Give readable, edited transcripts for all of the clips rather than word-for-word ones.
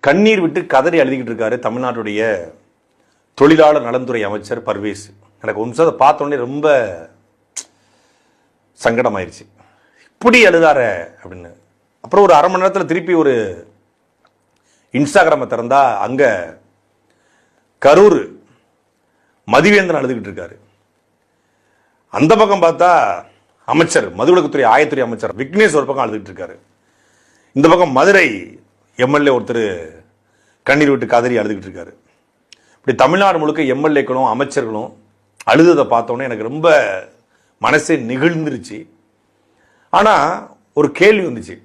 கண்ணீர் விட்டு கதறி எழுதிக்கிட்டு இருக்காரு தமிழ்நாட்டுடைய தொழிலாளர் நலன்துறை அமைச்சர் பர்வேஸ். எனக்கு ஒரு நிமிஷம் அதை பார்த்தோன்னே ரொம்ப சங்கடமாயிருச்சு. இப்படி எழுதார அப்படின்னு. அப்புறம் ஒரு அரை மணி நேரத்தில் திருப்பி ஒரு இன்ஸ்டாகிராமை திறந்தா அங்க கரூர் மதிவேந்தன் எழுதிக்கிட்டு இருக்காரு. அந்த பக்கம் பார்த்தா அமைச்சர் மதுவிலக்குத்துறை ஆயத்துறை அமைச்சர் விக்னேஷ் ஒரு பக்கம் எழுதிட்டு இருக்காரு. இந்த பக்கம் மதுரை எம்எல்ஏ ஒருத்தர் கண்ணீர் விட்டு கதறி அழுதுகிட்டு இருக்காரு. இப்படி தமிழ்நாடு முழுக்க எம்எல்ஏக்களும் அமைச்சர்களும் அழுததை பார்த்தோன்னே எனக்கு ரொம்ப மனசே நெகிழ்ந்துருச்சு. ஆனால் ஒரு கேள்வி வந்துச்சு.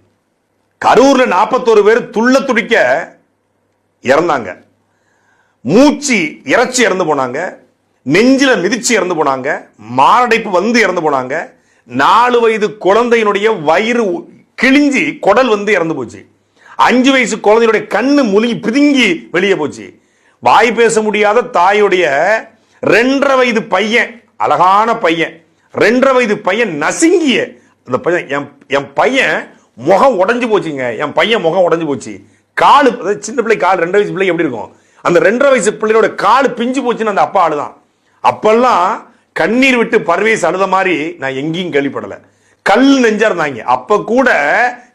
கரூர்ல 41 பேர் துள்ள துடிக்க இறந்தாங்க, மூச்சு இறைச்சி இறந்து போனாங்க, நெஞ்சில மிதிச்சு இறந்து போனாங்க, மாரடைப்பு வந்து இறந்து போனாங்க, 4 வயது குழந்தையினுடைய வயிறு கிழிஞ்சி குடல் வந்து இறந்து போச்சு, 5 வயசு குழந்தையுடைய கண்ணு முழுங்கி பிதுங்கி வெளியே போச்சு, வாய் பேச முடியாத தாயுடைய 2.5 வயது பையன், அழகான பையன், 2.5 வயது பையன் நசுங்கிய அந்த பையன், என் பையன் முகம் உடஞ்சு போச்சுங்க, என் பையன் முகம் உடஞ்சு போச்சு, காலு, சின்ன பிள்ளை கால் 2 வயசு பிள்ளை எப்படி இருக்கும், அந்த 2.5 வயசு பிள்ளையோட காலு பிஞ்சு போச்சுன்னு அந்த அப்பா அழுதான். அப்பெல்லாம் கண்ணீர் விட்டு பர்வேஸ் அழுத மாதிரி நான் எங்கேயும் கேள்விப்படல. கல் நெஞ்சா இருந்தாங்க. அப்ப கூட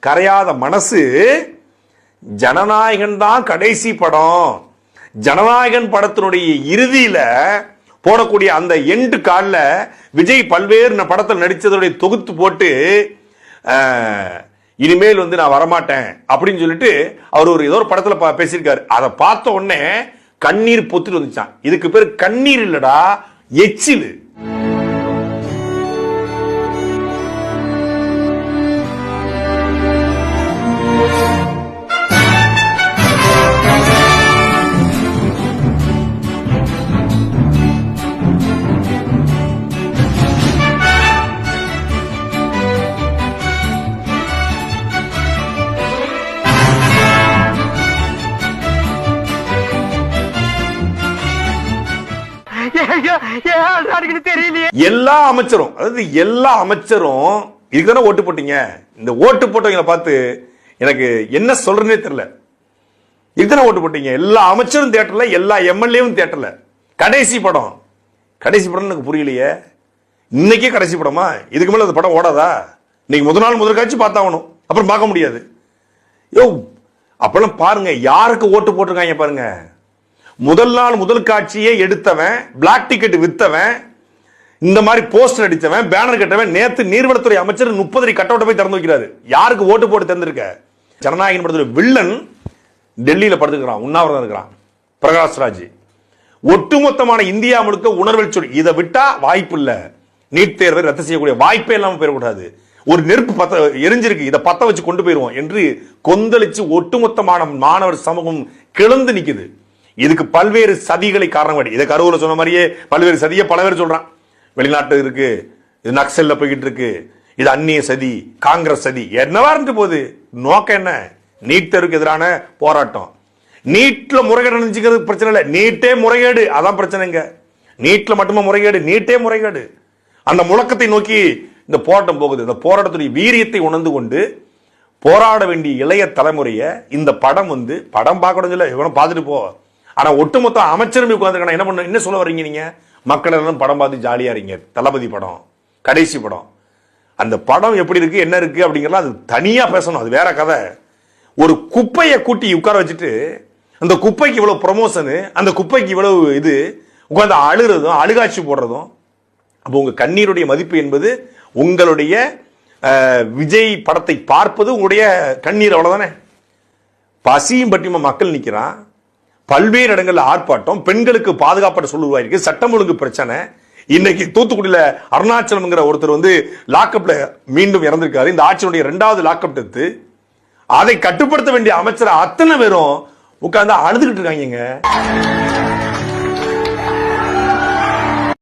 கரையாத மனசு. ஜனநாயகன் தான் கடைசி படம். ஜனநாயகன் படத்தினுடைய இறுதியில போடக்கூடிய அந்த எண்டு கால்ல விஜய் பல்வேறு படத்தில் நடிச்சதோடைய தொகுத்து போட்டு இனிமேல் வந்து நான் வரமாட்டேன் அப்படின்னு சொல்லிட்டு அவர் ஒரு ஏதோ ஒரு படத்துல பேசியிருக்காரு. அதை பார்த்த உடனே கண்ணீர் பொத்துட்டு வந்துச்சான். இதுக்கு பேர் கண்ணீர் இல்லடா, எச்சில். எல்லா அமைச்சரும், அதாவது எல்லா அமைச்சரும் இதுதானே ஓட்டு போட்டீங்க. இந்த ஓட்டு போட்டவங்களை பார்த்து எனக்கு என்ன சொல்றேன்னே தெரியல. இதுதானே ஓட்டு போட்டீங்க. எல்லா அமைச்சரும் தியேட்டர்ல, எல்லா எம்எல்ஏவும் தியேட்டர்ல. கடைசி படம், கடைசி படம் எனக்கு புரியலையே. இன்னைக்கே கடைசி படமா? இதுக்கு மேல அந்த படம் ஓடாதா? இன்னைக்கு முதல் காட்சி பார்த்தாகணும், அப்புறம் பார்க்க முடியாது. யோ அப்பெல்லாம் பாருங்க யாருக்கு ஓட்டு போட்டிருக்காங்க பாருங்க. முதல் நாள் முதல் காட்சியை எடுத்தவன், பிளாக் டிக்கெட் வித்தவன், இந்த மாதிரி போஸ்டர் அடித்தவன், பேனர் கட்டவன், நேத்து நீர்வளத்துறை அமைச்சர் 30 அடி கட்டவுட்டை போய் திறந்து வைக்கிறாரு. யாருக்கு ஓட்டு போட்டு திறந்திருக்க? ஜனநாயகன் படத்துல வில்லன் டெல்லியில படுத்துக்கிறான், உண்ணாவிரதம் இருக்கிறான், பிரகாஷ்ராஜ். ஒட்டுமொத்தமான இந்தியா முழுக்க உணர்வெல் சொல்லி இதை விட்டா வாய்ப்பு இல்ல. நீட் தேர்வை ரத்து செய்யக்கூடிய வாய்ப்பே இல்லாம போயிடக்கூடாது. ஒரு நெருப்பு எரிஞ்சிருக்கு, இதை பத்த வச்சு கொண்டு போயிருவோம் என்று கொந்தளிச்சு ஒட்டுமொத்தமான மாணவர் சமூகம் கிளந்து நிக்குது. இதுக்கு பல்வேறு சதிகளை காரணம். இதை கரூர்ல சொன்ன மாதிரியே பல்வேறு சதியை பல பேர் சொல்றான். வெளிநாட்டு இருக்கு, இது நக்சல்ல போய்கிட்டு இருக்கு, இது அந்நிய சதி, காங்கிரஸ் சதி, என்னவா இருந்து போகுது. நோக்கம் என்ன? நீட் தேர்வுக்கு எதிரான போராட்டம். நீட்ல முறைகேடு நினைச்சுக்கிறது பிரச்சனை இல்லை, நீட்டே முறைகேடு, அதான் பிரச்சனைங்க. நீட்ல மட்டுமே முறைகேடு, நீட்டே முறைகேடு. அந்த முழக்கத்தை நோக்கி இந்த போராட்டம் போகுது. இந்த போராட்டத்துடைய வீரியத்தை உணர்ந்து கொண்டு போராட வேண்டிய இளைய தலைமுறையை இந்த படம் வந்து படம் பார்க்கணும் இல்லை, இவனும் பார்த்துட்டு போ. ஆனா ஒட்டுமொத்த அமைச்சரும் உட்கார்ந்து என்ன பண்ண, என்ன சொல்ல வர்றீங்க நீங்க? மக்கள் எல்லாம் படம் பார்த்து ஜாலியா இருங்க. தளபதி படம், கடைசி படம். அந்த படம் எப்படி இருக்கு, என்ன இருக்கு அப்படிங்கறத அது தனியா பேசணும், அது வேற கதை. ஒரு குப்பையை கூட்டி உட்கார வச்சுட்டு அந்த குப்பைக்கு இவ்வளவு ப்ரமோஷனு, அந்த குப்பைக்கு இவ்வளவு இது உட்கார்ந்து அழுகிறதும் அழுகாட்சி போடுறதும். அப்போ உங்க கண்ணீருடைய மதிப்பு என்பது உங்களுடைய விஜய் படத்தை பார்ப்பது உங்களுடைய கண்ணீர், அவ்வளவுதானே. பசியும் பட்டியமா மக்கள் நிக்கிறான். பல்வேறு இடங்கள்ல ஆர்ப்பாட்டம், பெண்களுக்கு பாதுகாப்பற்ற சூழல் உருவாயிருக்கு, சட்டம் ஒழுங்கு பிரச்சனை. இன்னைக்கு தூத்துக்குடியில அருணாச்சலம்ங்கிற ஒருத்தர் வந்து லாக்அப்ல மீண்டும் இறந்திருக்காரு. இந்த ஆட்சியினுடைய 2வது லாக்அப் டெத்து. அதை கட்டுப்படுத்த வேண்டிய அமைச்சர் அத்தனை பேரும் உட்கார்ந்து அழுதுகிட்டு இருக்காங்க.